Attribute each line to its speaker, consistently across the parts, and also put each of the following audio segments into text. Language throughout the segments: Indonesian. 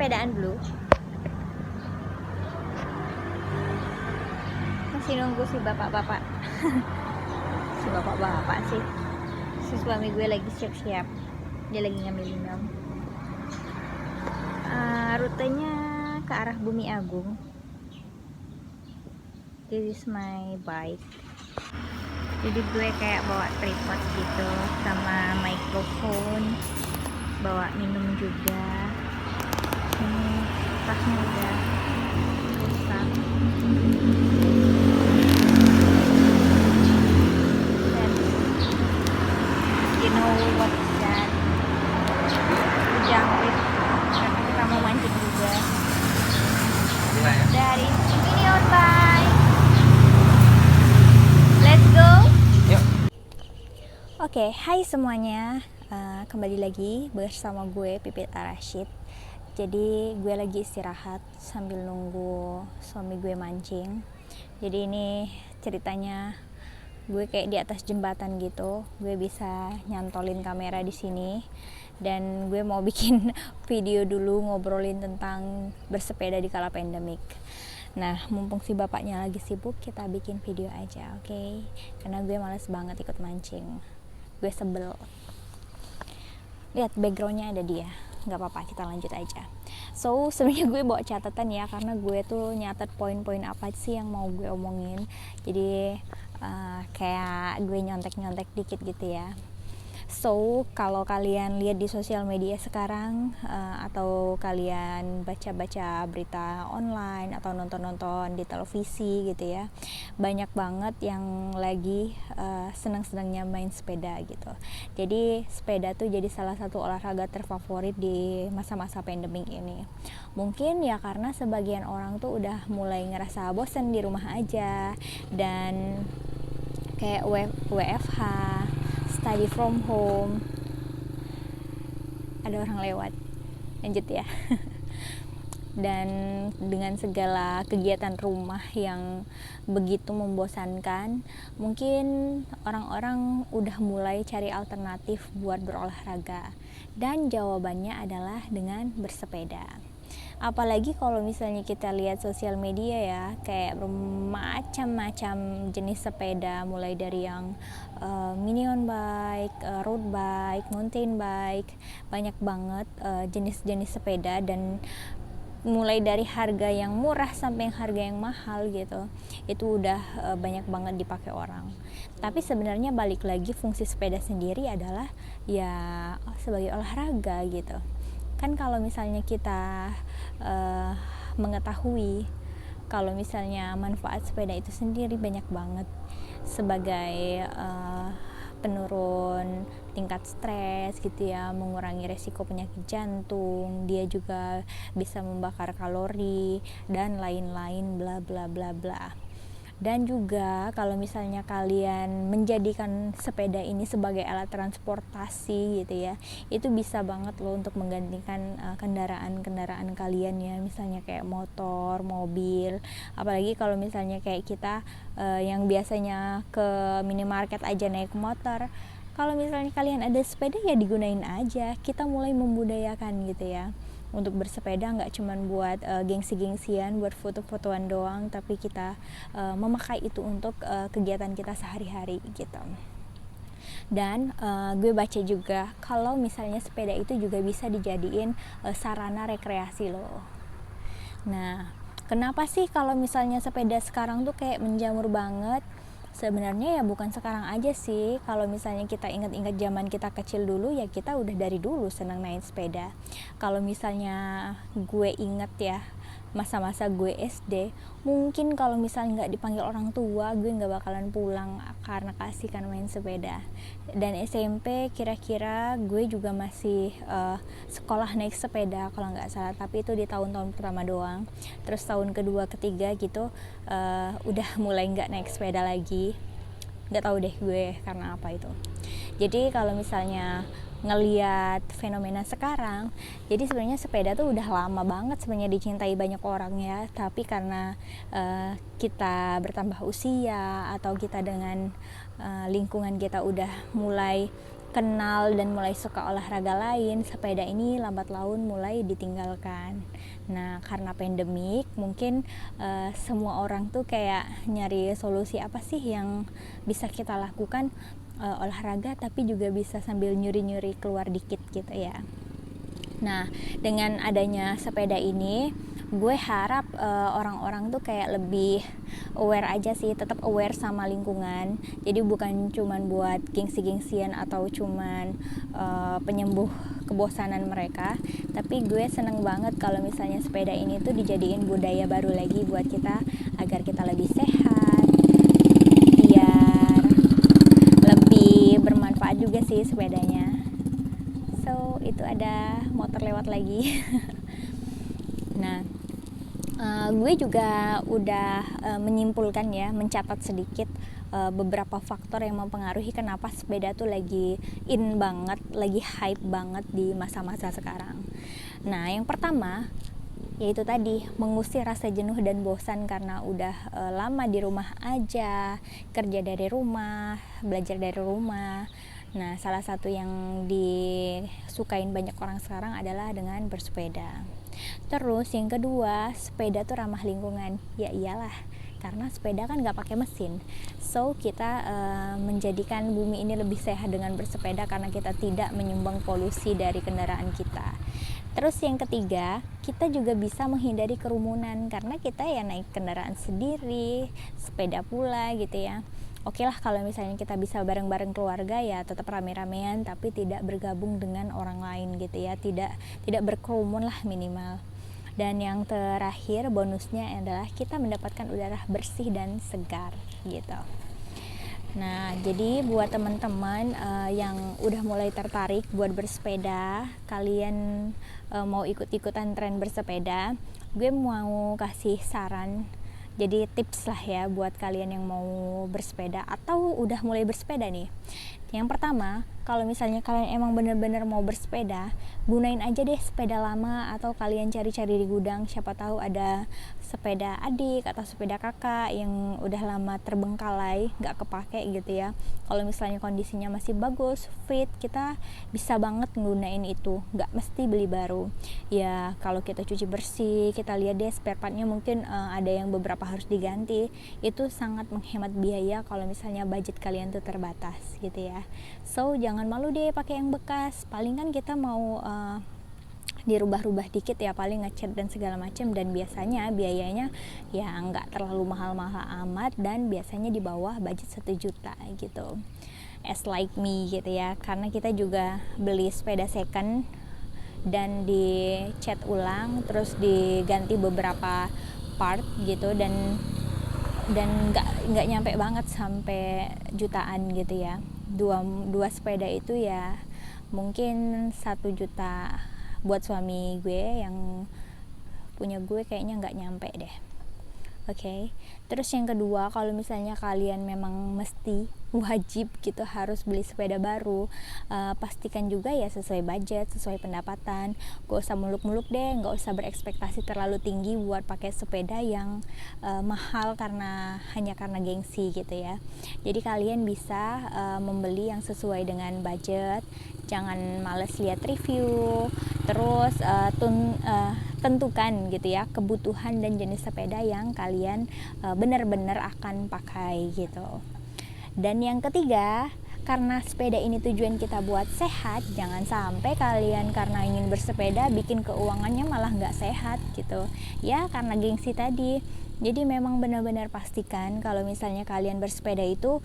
Speaker 1: sepedaan dulu. Masih nunggu si bapak-bapak. Si bapak-bapak sih. Si suami gue lagi siap-siap. Dia lagi ngambil minum. Rutenya ke arah Bumi Agung. This is my bike. Jadi gue kayak bawa tripod gitu sama microphone, bawa minum juga. Ini tasnya udah rusak. Dan you know what is that? Jangkrik karena kita mau mancing juga. Dari Minion Bike. Let's go.
Speaker 2: Yuk.
Speaker 1: Oke, hai semuanya. Kembali lagi bersama gue Pipit Arashid. Jadi gue lagi istirahat sambil nunggu suami gue mancing. Jadi ini ceritanya gue kayak di atas jembatan gitu. Gue bisa nyantolin kamera di sini dan gue mau bikin video dulu ngobrolin tentang bersepeda di kala pandemik. Nah, mumpung si bapaknya lagi sibuk, kita bikin video aja, oke? Karena gue males banget ikut mancing. Gue sebel. Lihat backgroundnya ada dia. Nggak apa-apa, kita lanjut aja. So, sebenarnya gue bawa catatan ya, karena gue tuh nyatet poin-poin apa sih yang mau gue omongin. Jadi kayak gue nyontek-nyontek dikit gitu ya. So, kalau kalian lihat di sosial media sekarang atau kalian baca-baca berita online atau nonton-nonton di televisi gitu ya, banyak banget yang lagi senang-senangnya main sepeda gitu. Jadi sepeda tuh jadi salah satu olahraga terfavorit di masa-masa pandemik ini. Mungkin ya karena sebagian orang tuh udah mulai ngerasa bosen di rumah aja dan kayak WFH, study from home. Ada orang lewat. Lanjut ya. Dan dengan segala kegiatan rumah yang begitu membosankan, mungkin orang-orang udah mulai cari alternatif buat berolahraga. Dan jawabannya adalah dengan bersepeda. Apalagi kalau misalnya kita lihat sosial media ya, kayak bermacam-macam jenis sepeda, mulai dari yang minion bike, road bike, mountain bike, banyak banget jenis-jenis sepeda, dan mulai dari harga yang murah sampai yang harga yang mahal gitu, itu udah banyak banget dipakai orang. Tapi sebenarnya balik lagi, fungsi sepeda sendiri adalah ya sebagai olahraga gitu kan. Kalau misalnya kita mengetahui kalau misalnya manfaat sepeda itu sendiri banyak banget sebagai penurun tingkat stres gitu ya, mengurangi resiko penyakit jantung, dia juga bisa membakar kalori dan lain-lain bla bla bla bla. Dan juga kalau misalnya kalian menjadikan sepeda ini sebagai alat transportasi gitu ya, itu bisa banget loh untuk menggantikan kendaraan-kendaraan kalian ya, misalnya kayak motor, mobil. Apalagi kalau misalnya kayak kita yang biasanya ke minimarket aja naik motor, kalau misalnya kalian ada sepeda ya digunain aja. Kita mulai membudayakan gitu ya untuk bersepeda, nggak cuman buat gengsi-gengsian, buat foto-fotoan doang, tapi kita memakai itu untuk kegiatan kita sehari-hari gitu. Dan gue baca juga kalau misalnya sepeda itu juga bisa dijadiin sarana rekreasi loh. Nah, kenapa sih kalau misalnya sepeda sekarang tuh kayak menjamur banget? Sebenarnya ya bukan sekarang aja sih. Kalau misalnya kita ingat-ingat zaman kita kecil dulu, ya kita udah dari dulu senang naik sepeda. Kalau misalnya gue inget ya, masa-masa gue SD, mungkin kalau misalnya nggak dipanggil orang tua, gue nggak bakalan pulang karena kasihkan main sepeda. Dan SMP kira-kira gue juga masih sekolah naik sepeda kalau nggak salah, tapi itu di tahun-tahun pertama doang. Terus tahun kedua ketiga gitu udah mulai nggak naik sepeda lagi. Nggak tahu deh gue karena apa itu. Jadi kalau misalnya ngelihat fenomena sekarang, jadi sebenarnya sepeda tuh udah lama banget sebenarnya dicintai banyak orang ya, tapi karena kita bertambah usia atau kita dengan lingkungan kita udah mulai kenal dan mulai suka olahraga lain, sepeda ini lambat laun mulai ditinggalkan. Nah, karena pandemik mungkin semua orang tuh kayak nyari solusi apa sih yang bisa kita lakukan, olahraga tapi juga bisa sambil nyuri-nyuri keluar dikit gitu ya. Nah, dengan adanya sepeda ini, gue harap orang-orang tuh kayak lebih aware aja sih, tetap aware sama lingkungan. Jadi bukan cuman buat gengsi-gengsian atau cuman penyembuh kebosanan mereka, tapi gue seneng banget kalau misalnya sepeda ini tuh dijadiin budaya baru lagi buat kita agar kita lebih sehat, biar lebih bermanfaat juga sih sepedanya. So, itu ada motor lewat lagi. Nah, gue juga udah menyimpulkan ya, mencatat sedikit beberapa faktor yang mempengaruhi kenapa sepeda tuh lagi in banget, lagi hype banget di masa-masa sekarang. Nah, yang pertama yaitu tadi mengusir rasa jenuh dan bosan karena udah lama di rumah aja, kerja dari rumah, belajar dari rumah. Nah, salah satu yang disukain banyak orang sekarang adalah dengan bersepeda. Terus yang kedua, sepeda tuh ramah lingkungan. Ya iyalah, karena sepeda kan gak pakai mesin. So, kita menjadikan bumi ini lebih sehat dengan bersepeda karena kita tidak menyumbang polusi dari kendaraan kita. Terus yang ketiga, kita juga bisa menghindari kerumunan karena kita ya naik kendaraan sendiri, sepeda pula gitu ya. Oke lah kalau misalnya kita bisa bareng-bareng keluarga ya tetap rame-ramean tapi tidak bergabung dengan orang lain gitu ya, tidak berkerumun lah minimal. Dan yang terakhir bonusnya adalah kita mendapatkan udara bersih dan segar gitu. Nah, jadi buat teman-teman yang udah mulai tertarik buat bersepeda, kalian mau ikut-ikutan tren bersepeda, gue mau kasih saran. Jadi tips lah ya buat kalian yang mau bersepeda atau udah mulai bersepeda nih. Yang pertama, kalau misalnya kalian emang bener-bener mau bersepeda, gunain aja deh sepeda lama atau kalian cari-cari di gudang, siapa tahu ada sepeda adik atau sepeda kakak yang udah lama terbengkalai, gak kepake gitu ya. Kalau misalnya kondisinya masih bagus, fit, kita bisa banget nggunain itu, gak mesti beli baru. Ya kalau kita cuci bersih, kita lihat deh spare partnya mungkin ada yang beberapa harus diganti, itu sangat menghemat biaya kalau misalnya budget kalian tuh terbatas gitu ya. So jangan malu deh pakai yang bekas, paling kan kita mau dirubah-rubah dikit ya, paling ngecat dan segala macam, dan biasanya biayanya ya nggak terlalu mahal-mahal amat dan biasanya di bawah budget 1 juta gitu, as like me gitu ya, karena kita juga beli sepeda second dan dicat ulang terus diganti beberapa part gitu, dan nggak nyampe banget sampai jutaan gitu ya. Dua sepeda itu ya mungkin 1 juta buat suami gue, yang punya gue kayaknya nggak nyampe deh. Oke. Terus yang kedua, kalau misalnya kalian memang mesti wajib gitu harus beli sepeda baru, pastikan juga ya sesuai budget, sesuai pendapatan. Gak usah muluk-muluk deh, gak usah berekspektasi terlalu tinggi buat pakai sepeda yang mahal hanya karena gengsi gitu ya. Jadi kalian bisa membeli yang sesuai dengan budget, jangan males lihat review. Terus tentukan gitu ya kebutuhan dan jenis sepeda yang kalian benar-benar akan pakai gitu. Dan yang ketiga, karena sepeda ini tujuan kita buat sehat, jangan sampai kalian karena ingin bersepeda bikin keuangannya malah nggak sehat gitu ya, karena gengsi tadi. Jadi memang benar-benar pastikan kalau misalnya kalian bersepeda itu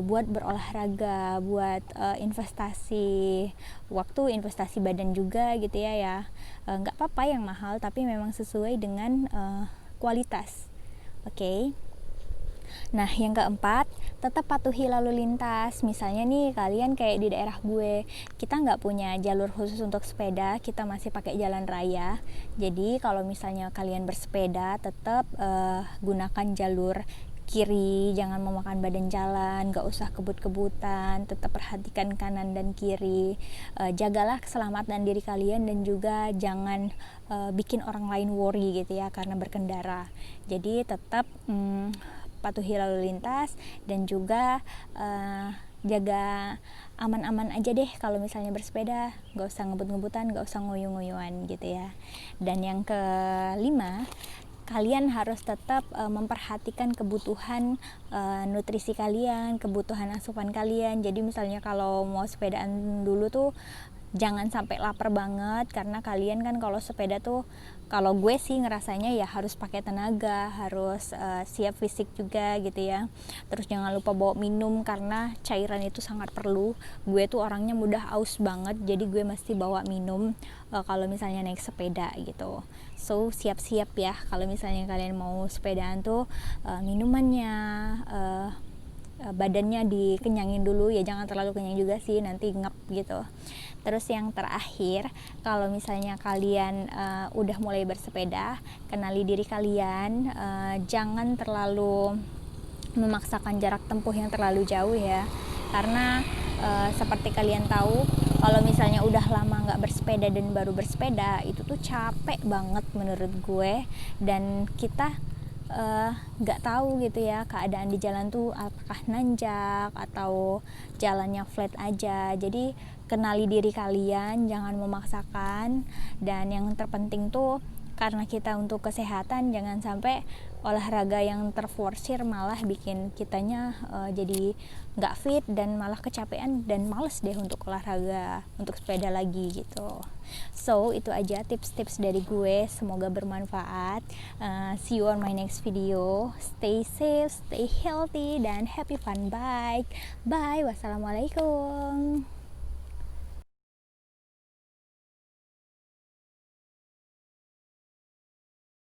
Speaker 1: buat berolahraga, buat investasi waktu, investasi badan juga gitu ya. Nggak apa-apa yang mahal, tapi memang sesuai dengan kualitas. Oke. Nah, yang keempat, tetap patuhi lalu lintas. Misalnya nih, kalian kayak di daerah gue, kita nggak punya jalur khusus untuk sepeda, kita masih pakai jalan raya. Jadi, kalau misalnya kalian bersepeda, tetap gunakan jalur kiri, jangan memakan badan jalan, gak usah kebut-kebutan, tetap perhatikan kanan dan kiri, jagalah keselamatan diri kalian dan juga jangan bikin orang lain worry gitu ya karena berkendara. Jadi tetap patuhi lalu lintas dan juga jaga aman-aman aja deh kalau misalnya bersepeda, gak usah ngebut-ngebutan, gak usah ngoyo-ngoyoan gitu ya. Dan yang kelima, kalian harus tetap memperhatikan kebutuhan nutrisi kalian, kebutuhan asupan kalian. Jadi misalnya kalau mau sepedaan dulu tuh jangan sampai lapar banget, karena kalian kan kalau sepeda tuh, kalau gue sih ngerasanya ya harus pakai tenaga, harus siap fisik juga gitu ya. Terus jangan lupa bawa minum karena cairan itu sangat perlu. Gue tuh orangnya mudah aus banget, jadi gue mesti bawa minum kalau misalnya naik sepeda gitu. So siap-siap ya kalau misalnya kalian mau sepedaan tuh, minumannya, badannya dikenyangin dulu ya, jangan terlalu kenyang juga sih, nanti ngap gitu. Terus yang terakhir, kalau misalnya kalian udah mulai bersepeda, kenali diri kalian, jangan terlalu memaksakan jarak tempuh yang terlalu jauh ya, karena seperti kalian tahu, kalau misalnya udah lama nggak bersepeda dan baru bersepeda, itu tuh capek banget menurut gue, dan kita nggak tahu gitu ya keadaan di jalan tuh apakah nanjak atau jalannya flat aja. Jadi kenali diri kalian, jangan memaksakan. Dan yang terpenting tuh, karena kita untuk kesehatan, jangan sampai olahraga yang terforsir malah bikin kitanya jadi nggak fit dan malah kecapean dan males deh untuk olahraga, untuk sepeda lagi gitu. So itu aja tips-tips dari gue, semoga bermanfaat. See you on my next video. Stay safe, stay healthy, dan happy fun bike. Bye, wassalamualaikum.